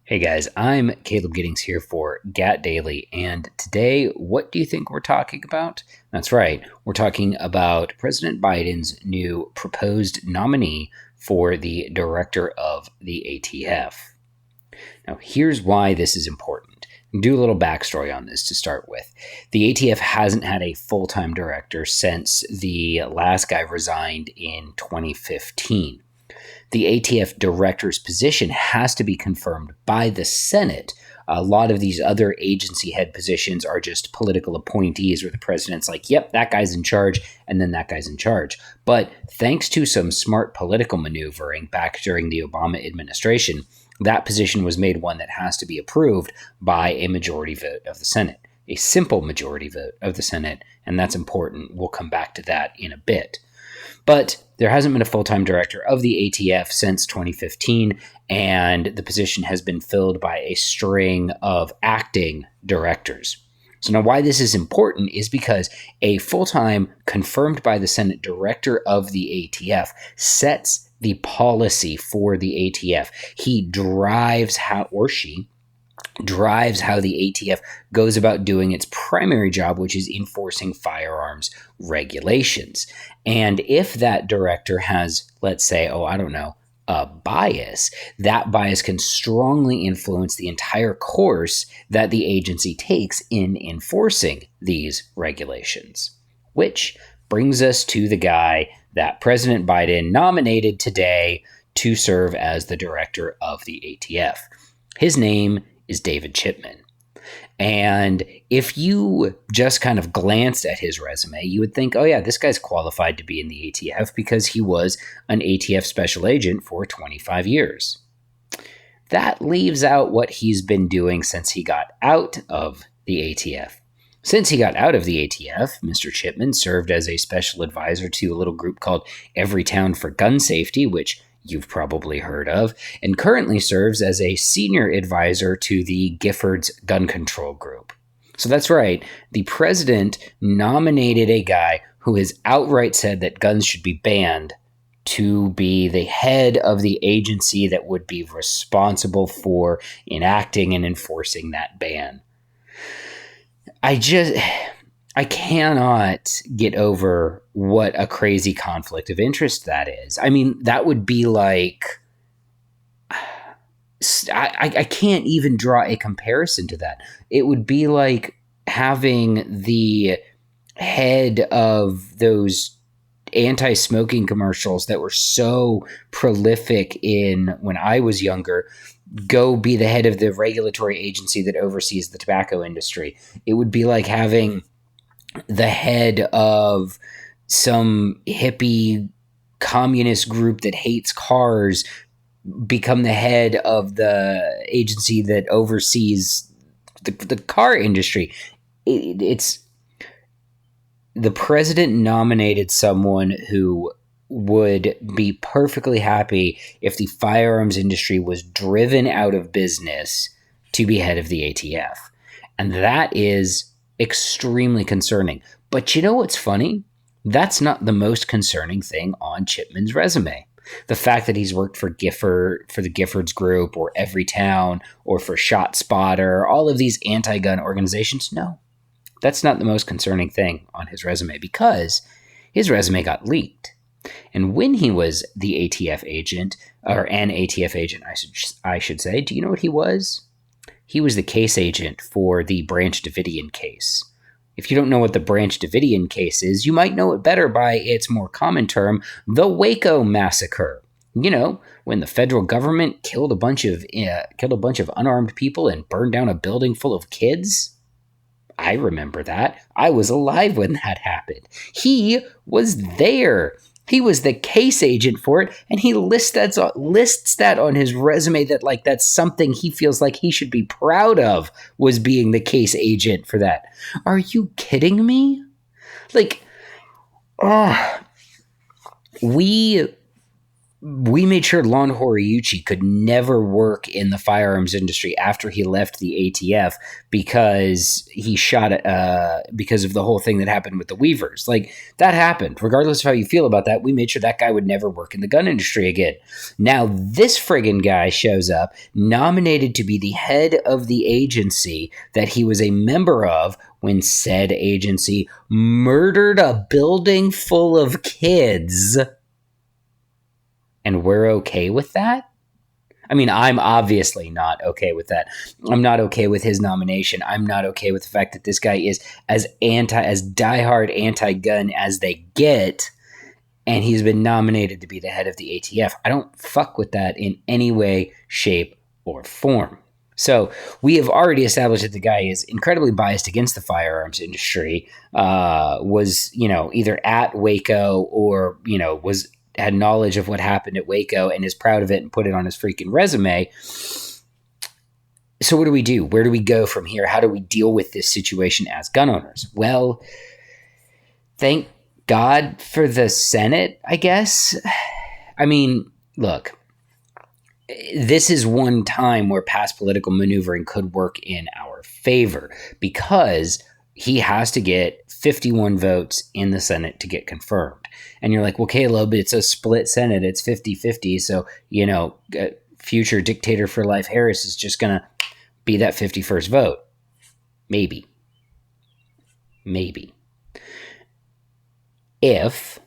Hey guys, I'm Caleb Giddings here for GAT Daily, and today, what do you think we're talking about? That's right, we're talking about President Biden's new proposed nominee for the director of the ATF. Now, here's why this is important. Do a little backstory on this to start with. The ATF hasn't had a full-time director since the last guy resigned in 2015. The ATF director's position has to be confirmed by the Senate. A lot of these other agency head positions are just political appointees where the president's like, yep, that guy's in charge, and then that guy's in charge. But thanks to some smart political maneuvering back during the Obama administration, that position was made one that has to be approved by a majority vote of the Senate, a simple majority vote of the Senate, and that's important. We'll come back to that in a bit. But there hasn't been a full-time director of the ATF since 2015, and the position has been filled by a string of acting directors. So now why this is important is because a full-time, confirmed by the Senate director of the ATF sets the policy for the ATF. He drives how, or she, drives how the ATF goes about doing its primary job, which is enforcing firearms regulations. And if that director has, let's say, a bias, that bias can strongly influence the entire course that the agency takes in enforcing these regulations. Which brings us to the guy that President Biden nominated today to serve as the director of the ATF. His name is David Chipman. And if you just kind of glanced at his resume, you would think, oh yeah, this guy's qualified to be in the ATF because he was an ATF special agent for 25 years. That leaves out what he's been doing since he got out of the ATF. Since he got out of the ATF, Mr. Chipman served as a special advisor to a little group called Everytown for gun safety, which you've probably heard of, and currently serves as a senior advisor to the Giffords gun control group. So that's right, the president nominated a guy who has outright said that guns should be banned to be the head of the agency that would be responsible for enacting and enforcing that ban. I cannot get over what a crazy conflict of interest that is. I mean, that would be like, I can't even draw a comparison to that. It would be like having the head of those anti-smoking commercials that were so prolific when I was younger, go be the head of the regulatory agency that oversees the tobacco industry. It would be like having the head of some hippie communist group that hates cars become the head of the agency that oversees the car industry. It's the president nominated someone who would be perfectly happy if the firearms industry was driven out of business to be head of the ATF. And that is extremely concerning. But you know what's funny? That's not the most concerning thing on Chipman's resume. The fact that he's worked for the Giffords group or Everytown or for ShotSpotter, all of these anti-gun organizations, no. That's not the most concerning thing on his resume because his resume got leaked. And when he was the ATF agent, or an ATF agent, I should say, do you know what he was? He was the case agent for the Branch Davidian case. If you don't know what the Branch Davidian case is, you might know it better by its more common term, the Waco massacre. You know, when the federal government killed a bunch of unarmed people and burned down a building full of kids. I remember that. I was alive when that happened. He was there. He was the case agent for it, and he lists that on his resume that that's something he feels like he should be proud of, was being the case agent for that. Are you kidding me? We we made sure Lon Horiuchi could never work in the firearms industry after he left the ATF because he shot because of the whole thing that happened with the Weavers. Like, that happened. Regardless of how you feel about that, we made sure that guy would never work in the gun industry again. Now, this friggin' guy shows up, nominated to be the head of the agency that he was a member of when said agency murdered a building full of kids. And we're okay with that? I mean, I'm obviously not okay with that. I'm not okay with his nomination. I'm not okay with the fact that this guy is as diehard anti-gun as they get, and he's been nominated to be the head of the ATF. I don't fuck with that in any way, shape, or form. So we have already established that the guy is incredibly biased against the firearms industry, was, either at Waco or, had knowledge of what happened at Waco and is proud of it and put it on his freaking resume. So what do we do? Where do we go from here? How do we deal with this situation as gun owners? Well, thank God for the Senate, I guess. I mean, look, this is one time where past political maneuvering could work in our favor because he has to get 51 votes in the Senate to get confirmed. And you're like, well, Caleb, it's a split Senate. It's 50-50. So, future dictator for life Harris is just going to be that 51st vote. Maybe. If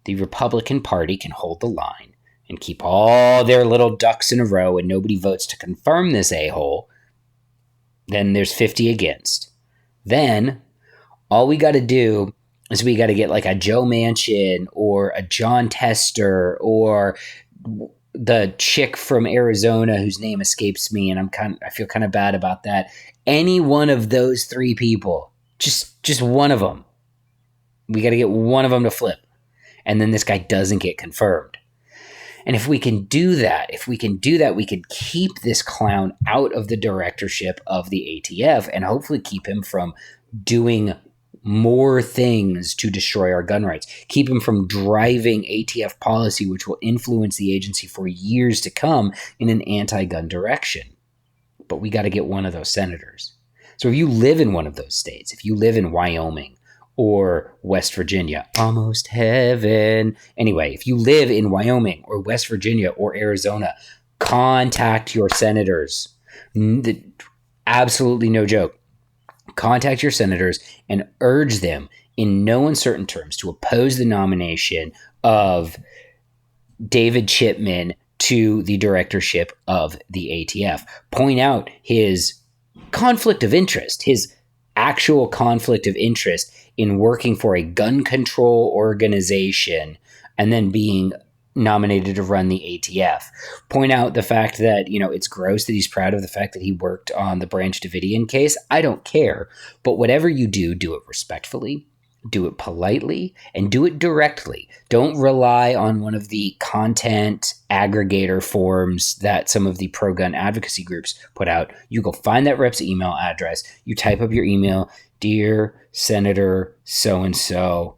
the Republican Party can hold the line and keep all their little ducks in a row and nobody votes to confirm this a-hole, then there's 50 against. Then all we got to do is we got to get like a Joe Manchin or a John Tester or the chick from Arizona whose name escapes me, and I feel kind of bad about that. Any one of those three people, just one of them. We got to get one of them to flip, and then this guy doesn't get confirmed. And if we can do that, we can keep this clown out of the directorship of the ATF and hopefully keep him from doing more things to destroy our gun rights. Keep him from driving ATF policy, which will influence the agency for years to come in an anti-gun direction. But we got to get one of those senators. So if you live in one of those states, if you live in Wyoming or West Virginia, almost heaven. Anyway, if you live in Wyoming or West Virginia or Arizona, contact your senators. Absolutely no joke. Contact your senators and urge them in no uncertain terms to oppose the nomination of David Chipman to the directorship of the ATF. Point out his conflict of interest, his actual conflict of interest in working for a gun control organization and then being nominated to run the ATF. Point out the fact that, it's gross that he's proud of the fact that he worked on the Branch Davidian case. I don't care. But whatever you do, do it respectfully, do it politely, and do it directly. Don't rely on one of the content aggregator forms that some of the pro-gun advocacy groups put out. You go find that rep's email address. You type up your email, Dear Senator so-and-so,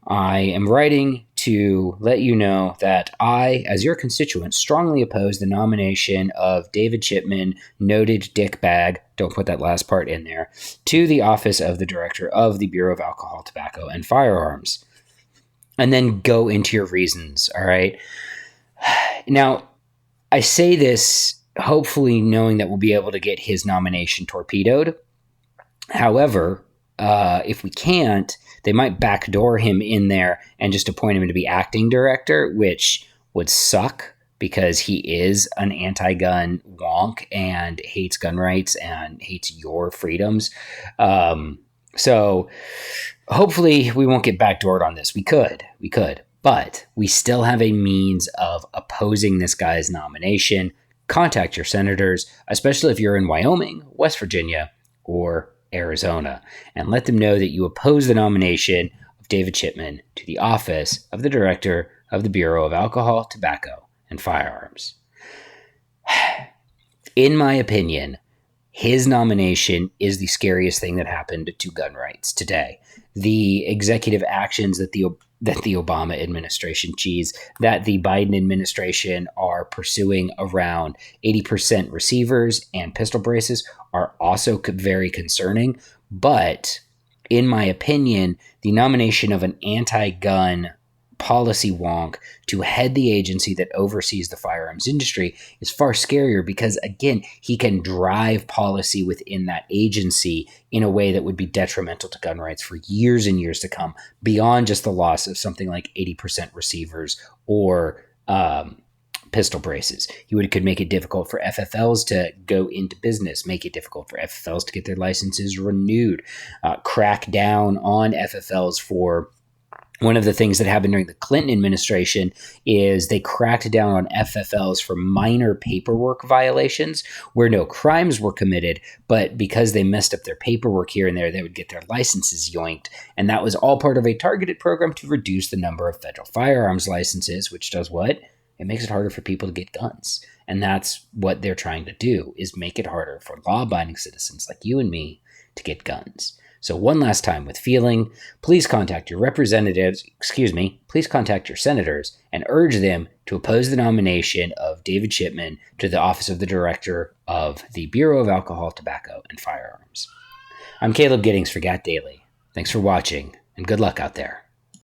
I am writing to let you know that I, as your constituent, strongly oppose the nomination of David Chipman, noted dickbag, don't put that last part in there, to the office of the director of the Bureau of Alcohol, Tobacco, and Firearms. And then go into your reasons, all right? Now, I say this hopefully knowing that we'll be able to get his nomination torpedoed. However, if we can't, they might backdoor him in there and just appoint him to be acting director, which would suck because he is an anti-gun wonk and hates gun rights and hates your freedoms. So hopefully we won't get backdoored on this. We could, but we still have a means of opposing this guy's nomination. Contact your senators, especially if you're in Wyoming, West Virginia, or Arizona, and let them know that you oppose the nomination of David Chipman to the office of the director of the Bureau of Alcohol, Tobacco, and Firearms. In my opinion, his nomination is the scariest thing that happened to gun rights today. The executive actions that the that the Obama administration, that the Biden administration are pursuing around 80% receivers and pistol braces are also very concerning. But in my opinion, the nomination of an anti-gun policy wonk to head the agency that oversees the firearms industry is far scarier because, again, he can drive policy within that agency in a way that would be detrimental to gun rights for years and years to come, beyond just the loss of something like 80% receivers or pistol braces. Could make it difficult for FFLs to go into business, make it difficult for FFLs to get their licenses renewed, crack down on FFLs for one of the things that happened during the Clinton administration is they cracked down on FFLs for minor paperwork violations where no crimes were committed, but because they messed up their paperwork here and there, they would get their licenses yoinked. And that was all part of a targeted program to reduce the number of federal firearms licenses, which does what? It makes it harder for people to get guns. And that's what they're trying to do, is make it harder for law-abiding citizens like you and me to get guns. So one last time with feeling, please contact your please contact your senators and urge them to oppose the nomination of David Chipman to the office of the director of the Bureau of Alcohol, Tobacco, and Firearms. I'm Caleb Giddings for GAT Daily. Thanks for watching, and good luck out there.